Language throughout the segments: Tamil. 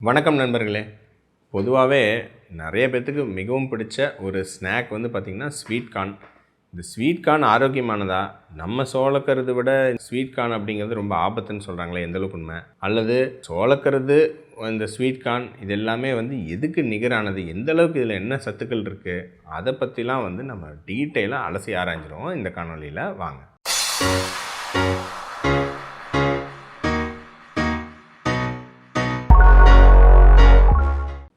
வணக்கம் நண்பர்களே. பொதுவாகவே நிறைய பேர்த்துக்கு மிகவும் பிடிச்ச ஒரு ஸ்நாக் வந்து பார்த்திங்கன்னா ஸ்வீட் கார்ன். இந்த ஸ்வீட் கார்ன் ஆரோக்கியமானதா? நம்ம சோளக்கருது விட ஸ்வீட் கார்ன் அப்படிங்கிறது ரொம்ப ஆபத்துன்னு சொல்கிறாங்களே, எந்தளவுக்கு உண்மை? அல்லது சோளக்கருது, இந்த ஸ்வீட் கார்ன் இது எல்லாமே வந்து எதுக்கு நிகரானது? எந்தளவுக்கு இதில் என்ன சத்துக்கள் இருக்குது? அதை பற்றிலாம் வந்து நம்ம டீட்டெயிலாக அலசி ஆராய்ஞ்சிருவோம் இந்த காணொலியில். வாங்க.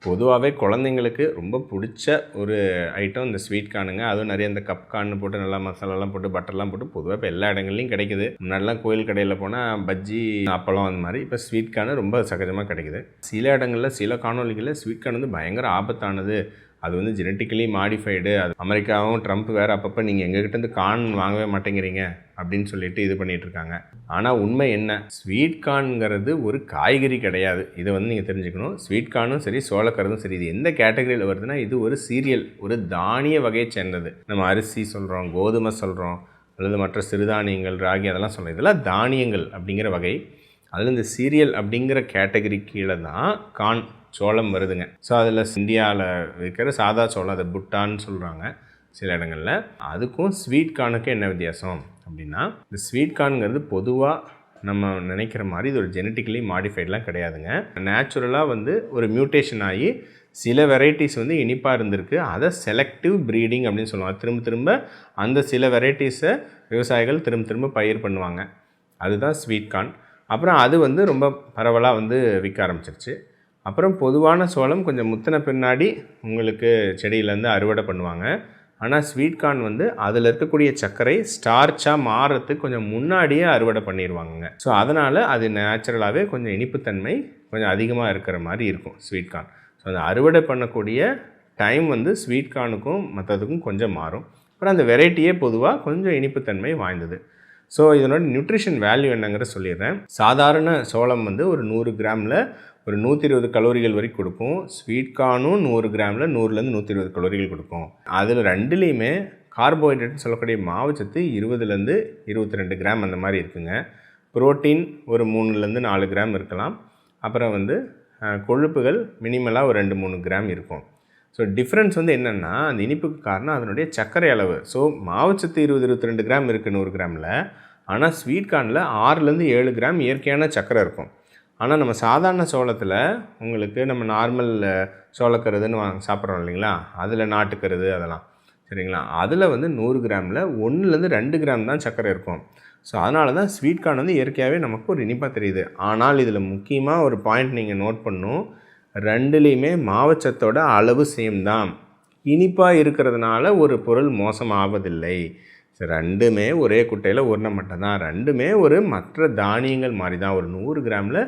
பொதுவாகவே குழந்தைங்களுக்கு ரொம்ப பிடிச்ச ஒரு ஐட்டம் இந்த ஸ்வீட் கார்னுங்க. அதுவும் நிறைய இந்த கப் கார்னு போட்டு நல்லா மசாலாலாம் போட்டு பட்டர்லாம் போட்டு பொதுவாக இப்போ எல்லா இடங்கள்லையும் கிடைக்குது. முன்னாடிலாம் கோயில் கடையில் போனால் பஜ்ஜி, அப்பளம் அந்த மாதிரி. இப்போ ஸ்வீட் கார்னு ரொம்ப சகஜமாக கிடைக்குது. சில இடங்களில் சில காணொலிகளில் ஸ்வீட் கார்ன் வந்து பயங்கர ஆபத்தானது, அது வந்து ஜெனட்டிக்கலி மாடிஃபைடு, அது அமெரிக்காவும் ட்ரம்ப் வேறு அப்பப்போ நீங்கள் எங்ககிட்டேருந்து கார்ன் வாங்கவே மாட்டேங்கிறீங்க அப்படின்னு சொல்லிட்டு இது பண்ணிகிட்ருக்காங்க. ஆனால் உண்மை என்ன? ஸ்வீட் கார்னுங்கிறது ஒரு காய்கறி கிடையாது. இதை வந்து நீங்கள் தெரிஞ்சுக்கணும். ஸ்வீட் கார்னும் சரி, சோளக்கருதும் சரி, இது எந்த கேட்டகரியில் வருதுன்னா இது ஒரு சீரியல், ஒரு தானிய வகையை சேர்ந்தது. நம்ம அரிசி சொல்கிறோம், கோதுமை சொல்கிறோம், அல்லது மற்ற சிறுதானியங்கள், ராகி அதெல்லாம் சொல்கிறோம். இதெல்லாம் தானியங்கள் அப்படிங்கிற வகை. அதில் இந்த சீரியல் அப்படிங்கிற கேட்டகரி கீழே தான் கார்ன், சோளம் வருதுங்க. ஸோ அதில் இந்தியாவில் இருக்கிற சாதா சோளம், அதை புட்டான்னு சொல்கிறாங்க சில இடங்களில். அதுக்கும் ஸ்வீட் கார்னுக்கும் என்ன வித்தியாசம் அப்படின்னா, இந்த ஸ்வீட் கார்னுங்கிறது பொதுவாக நம்ம நினைக்கிற மாதிரி இது ஒரு ஜெனட்டிக்கலி மாடிஃபைட்லாம் கிடையாதுங்க. நேச்சுரலாக வந்து ஒரு மியூட்டேஷன் ஆகி சில வெரைட்டிஸ் வந்து இனிப்பாக இருந்திருக்கு. அதை செலக்டிவ் ப்ரீடிங் அப்படின்னு சொல்லுவாங்க. திரும்ப திரும்ப அந்த சில வெரைட்டிஸை விவசாயிகள் திரும்ப திரும்ப பயிர் பண்ணுவாங்க. அதுதான் ஸ்வீட் கார்ன். அப்புறம் அது வந்து ரொம்ப பரவலாக வந்து விற்க ஆரம்பிச்சிருச்சு. அப்புறம் பொதுவான சோளம் கொஞ்சம் முத்தின பின்னாடி உங்களுக்கு செடியிலேருந்து அறுவடை பண்ணுவாங்க. ஆனால் ஸ்வீட் கார்ன் வந்து அதில் இருக்கக்கூடிய சர்க்கரை ஸ்டார்ச்சாக மாறுறதுக்கு கொஞ்சம் முன்னாடியே அறுவடை பண்ணிடுவாங்க. ஸோ அதனால் அது நேச்சுரலாகவே கொஞ்சம் இனிப்புத்தன்மை கொஞ்சம் அதிகமாக இருக்கிற மாதிரி இருக்கும் ஸ்வீட் கார்ன். ஸோ அந்த அறுவடை பண்ணக்கூடிய டைம் வந்து ஸ்வீட் கார்னுக்கும் மற்றதுக்கும் கொஞ்சம் மாறும். அப்புறம் அந்த வெரைட்டியே பொதுவாக கொஞ்சம் இனிப்புத்தன்மை வாய்ந்தது. ஸோ இதனோட நியூட்ரிஷன் வேல்யூ என்னங்கிற சொல்லிடுறேன். சாதாரண சோளம் வந்து ஒரு 100 கிராமில் ஒரு 120 கலோரிகள் வரைக்கும் கொடுக்கும். ஸ்வீட் கார்னும் 100 கிராமில் 100லேருந்து 120 கலோரிகள் கொடுக்கும். அதில் ரெண்டுலேயுமே கார்போஹைட்ரேட்னு சொல்லக்கூடிய மாவுச்சத்து 20லேருந்து 22 கிராம் அந்த மாதிரி இருக்குங்க. புரோட்டீன் ஒரு 3லேருந்து 4 கிராம் இருக்கலாம். அப்புறம் வந்து கொழுப்புகள் மினிமலாக ஒரு 2-3 கிராம் இருக்கும். ஸோ டிஃப்ரென்ஸ் வந்து என்னென்னா, அந்த இனிப்புக்கு காரணம் அதனுடைய சர்க்கரை அளவு. ஸோ மாவுச்சத்து 20-22 கிராம் இருக்குது 100 கிராமில். ஆனால் ஸ்வீட் கார்னில் 6லேருந்து 7 கிராம் இயற்கையான சர்க்கரை இருக்கும். ஆனால் நம்ம சாதாரண சோளத்தில் உங்களுக்கு நம்ம நார்மல் சோளக்கருதுன்னு சாப்பிட்றோம் இல்லைங்களா, அதில் நாட்டுக்கருது அதெல்லாம் சரிங்களா, அதில் வந்து 100 கிராமில் 1லேருந்து 2 கிராம் தான் சர்க்கரை இருக்கும். ஸோ அதனால தான் ஸ்வீட் கார்ன் வந்து இயற்கையாகவே நமக்கு ஒரு இனிப்பாக தெரியுது. ஆனால் இதில் முக்கியமாக ஒரு பாயிண்ட் நீங்கள் நோட் பண்ணணும். ரெண்டுலேயுமே மாவுச்சத்தோட அளவு சேம் தான். இனிப்பாக இருக்கிறதுனால ஒரு பொருள் மோசமாவதில்லை. ரெண்டுமே ஒரே குட்டையில் உருணை மட்டும் தான். ரெண்டுமே ஒரு மற்ற தானியங்கள் மாதிரி தான். ஒரு 100 கிராமில்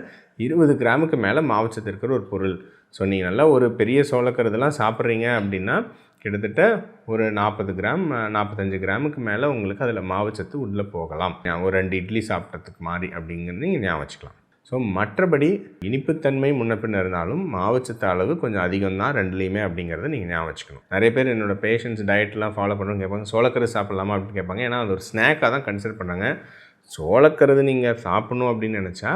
20 கிராமுக்கு மேலே மாவுச்சத்து இருக்கிற ஒரு பொருள். ஸோ நீங்கள் நல்லா ஒரு பெரிய சோளக்கருதெல்லாம் சாப்பிட்றீங்க அப்படின்னா கிட்டத்தட்ட ஒரு 40 கிராம் 45 கிராமுக்கு மேலே உங்களுக்கு அதில் மாவுச்சத்து உள்ளே போகலாம். ஒரு 2 இட்லி சாப்பிட்றதுக்கு மாதிரி அப்படிங்கிறது நீங்கள் ஞாபகம் வச்சுக்கலாம். ஸோ மற்றபடி இனிப்புத்தன்மை முன்ன பின்ன இருந்தாலும் மாவுச்சத்து அளவு கொஞ்சம் அதிகம் தான் ரெண்டுலேயுமே அப்படிங்கிறத நீங்கள் ஞாபகம் வச்சுக்கணும். நிறைய பேர் என்னோடய பேஷண்ட்ஸ் டயட்லாம் ஃபாலோ பண்ணணும்னு கேட்பாங்க, சோளக்கருது சாப்பிட்லாமா அப்படின்னு கேட்பாங்க. ஏன்னா அது ஒரு ஸ்நாக்காக தான் கன்சிடர் பண்ணாங்க. சோளக்கருது நீங்கள் சாப்பிட்ணும் அப்படின்னு நினச்சா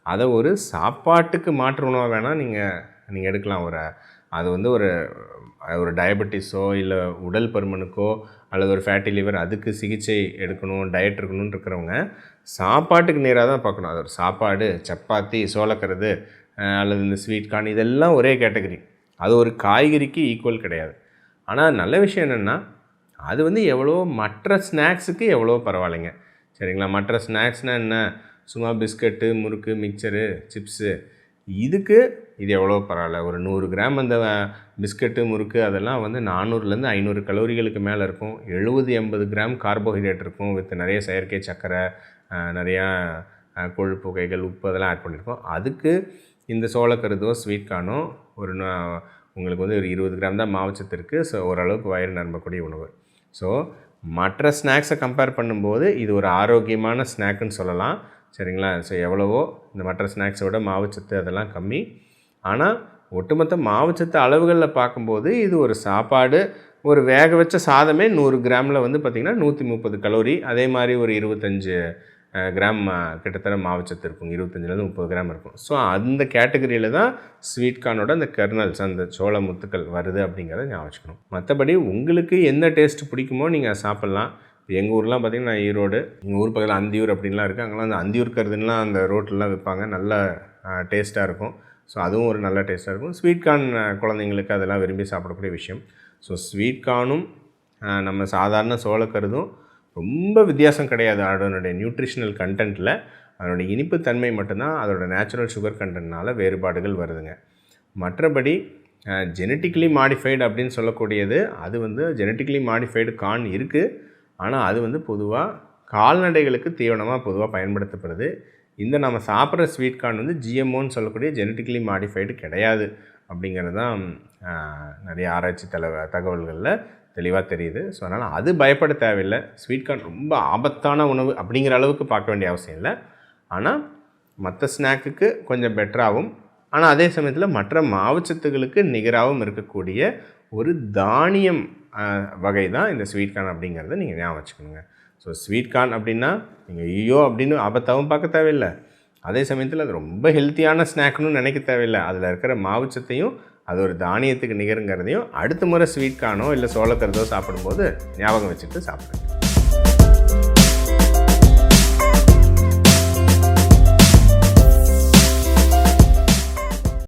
அதை ஒரு சாப்பாட்டுக்கு மாற்று உணவாக வேணால் நீங்கள் எடுக்கலாம். அது வந்து ஒரு டயபெட்டிஸோ இல்லை உடல் பருமனுக்கோ அல்லது ஒரு ஃபேட்டி லிவர் அதுக்கு சிகிச்சை எடுக்கணும், டயட் இருக்கணும்னு இருக்கிறவங்க சாப்பாட்டுக்கு நேராக தான் பார்க்கணும். அது ஒரு சாப்பாடு, சப்பாத்தி, சோளக்கருது அல்லது இந்த ஸ்வீட் கார்ன் இதெல்லாம் ஒரே கேட்டகரி. அது ஒரு காய்கறிக்கு ஈக்குவல் கிடையாது. ஆனால் நல்ல விஷயம் என்னென்னா, அது வந்து எவ்வளோ மற்ற ஸ்நாக்ஸுக்கு எவ்வளோ பரவாயில்லைங்க சரிங்களா. மற்ற ஸ்நாக்ஸ்னால் என்ன, சும்மா பிஸ்கட்டு, முறுக்கு, மிக்சரு, சிப்ஸு, இதுக்கு இது எவ்வளோ பரவாயில்ல. ஒரு 100 கிராம் அந்த பிஸ்கட்டு, முறுக்கு அதெல்லாம் வந்து 400லேருந்து 500 கலோரிகளுக்கு மேலே இருக்கும். 70-80 கிராம் கார்போஹைட்ரேட் இருக்கும். வித் நிறைய செயற்கை சர்க்கரை, நிறையா கொழுப்பு வகைகள், உப்பு அதெல்லாம் ஆட் பண்ணியிருக்கோம். அதுக்கு இந்த சோளக்கருதோ ஸ்வீட் கார்னோ உங்களுக்கு வந்து ஒரு 20 கிராம் தான் மாவுச்சத்து இருக்குது. ஸோ ஓரளவுக்கு வயிறு நிரம்பக்கூடிய உணவு. ஸோ மற்ற ஸ்நாக்ஸை கம்பேர் பண்ணும்போது இது ஒரு ஆரோக்கியமான ஸ்நாக்குன்னு சொல்லலாம் சரிங்களா. ஸோ எவ்வளவோ இந்த மற்ற ஸ்நாக்ஸை விட மாவுச்சத்து அதெல்லாம் கம்மி. ஆனால் ஒட்டுமொத்த மாவுச்சத்து அளவுகளில் பார்க்கும்போது இது ஒரு சாப்பாடு. ஒரு வேக வச்ச சாதமே 100 கிராமில் வந்து பார்த்திங்கன்னா 130 கலோரி. அதே மாதிரி ஒரு 25 கிராம் கிட்டத்தட்ட மாவுச்சத்து இருக்கும், 25லேருந்து 30 கிராம் இருக்கும். ஸோ அந்த கேட்டகரியில் தான் ஸ்வீட் கார்னோட அந்த கெர்னல்ஸ், அந்த சோள முத்துக்கள் வருது அப்படிங்கிறத ஞாபகம் வச்சுக்கணும். மற்றபடி உங்களுக்கு எந்த டேஸ்ட் பிடிக்குமோ நீங்கள் சாப்பிட்லாம். எங்கள் ஊர்லாம் பார்த்திங்கன்னா ஈரோடு, எங்கள் ஊர் பக்கத்தில் அந்தியூர் அப்படின்லாம் இருக்குது. அங்கெல்லாம் அந்த அந்தியூர் கருதுலாம் அந்த ரோட்லலாம் விற்பாங்க, நல்ல டேஸ்ட்டாக இருக்கும். ஸோ அதுவும் ஒரு நல்ல டேஸ்ட்டாக இருக்கும். ஸ்வீட் கார்ன் குழந்தைங்களுக்கு அதெல்லாம் விரும்பி சாப்பிடக்கூடிய விஷயம். ஸோ ஸ்வீட் கார்னும் நம்ம சாதாரண சோளக்கருதும் ரொம்ப வித்தியாசம் கிடையாது. அதனுடைய நியூட்ரிஷனல் கண்டென்ட்டில் அதனுடைய இனிப்பு தன்மை மட்டும்தான் அதோட நேச்சுரல் சுகர் கண்டென்ட்னால வேறுபாடுகள் வருதுங்க. மற்றபடி ஜெனட்டிக்கலி மாடிஃபைடு அப்படின்னு சொல்லக்கூடியது, அது வந்து ஜெனட்டிக்கலி மாடிஃபைடு கார்ன் இருக்குது. ஆனால் அது வந்து பொதுவாக கால்நடைகளுக்கு தீவனமாக பொதுவாக பயன்படுத்தப்படுது. இந்த நம்ம சாப்பிட்ற ஸ்வீட் கார்ன் வந்து ஜிஎம்ஓன்னு சொல்லக்கூடிய ஜெனட்டிக்கலி மாடிஃபைடு கிடையாது அப்படிங்கிறது தான் நிறைய ஆராய்ச்சி தகவல்களில் தெளிவாக தெரியுது. ஸோ அதனால் அது பயப்பட தேவையில்லை. ஸ்வீட் கார்ன் ரொம்ப ஆபத்தான உணவு அப்படிங்கிற அளவுக்கு பார்க்க வேண்டிய அவசியம் இல்லை. ஆனால் மற்ற ஸ்நாக்குக்கு கொஞ்சம் பெட்டராகவும், ஆனால் அதே சமயத்தில் மற்ற மாவுச்சத்துகளுக்கு நிகராகவும் இருக்கக்கூடிய ஒரு தானியம் வகை தான் இந்த ஸ்வீட் கார்ன் அப்படிங்கிறத நீங்கள் ஞாபகம் வச்சுக்கணுங்க. ஸோ ஸ்வீட் கார்ன் அப்படின்னா நீங்கள் ஐயோ அப்படின்னு ஆபத்தாகவும் பார்க்க தேவையில்லை, அதே சமயத்தில் அது ரொம்ப ஹெல்த்தியான ஸ்நாக்னு நினைக்க தேவையில்லை. அதில் இருக்கிற மாவுச்சத்தையும் அது ஒரு தானியத்துக்கு நிகருங்கிறதையும் அடுத்த முறை ஸ்வீட் கார்னோ இல்லை சோளக்கருதோ சாப்பிடும்போது ஞாபகம் வச்சுட்டு சாப்பிடுங்க.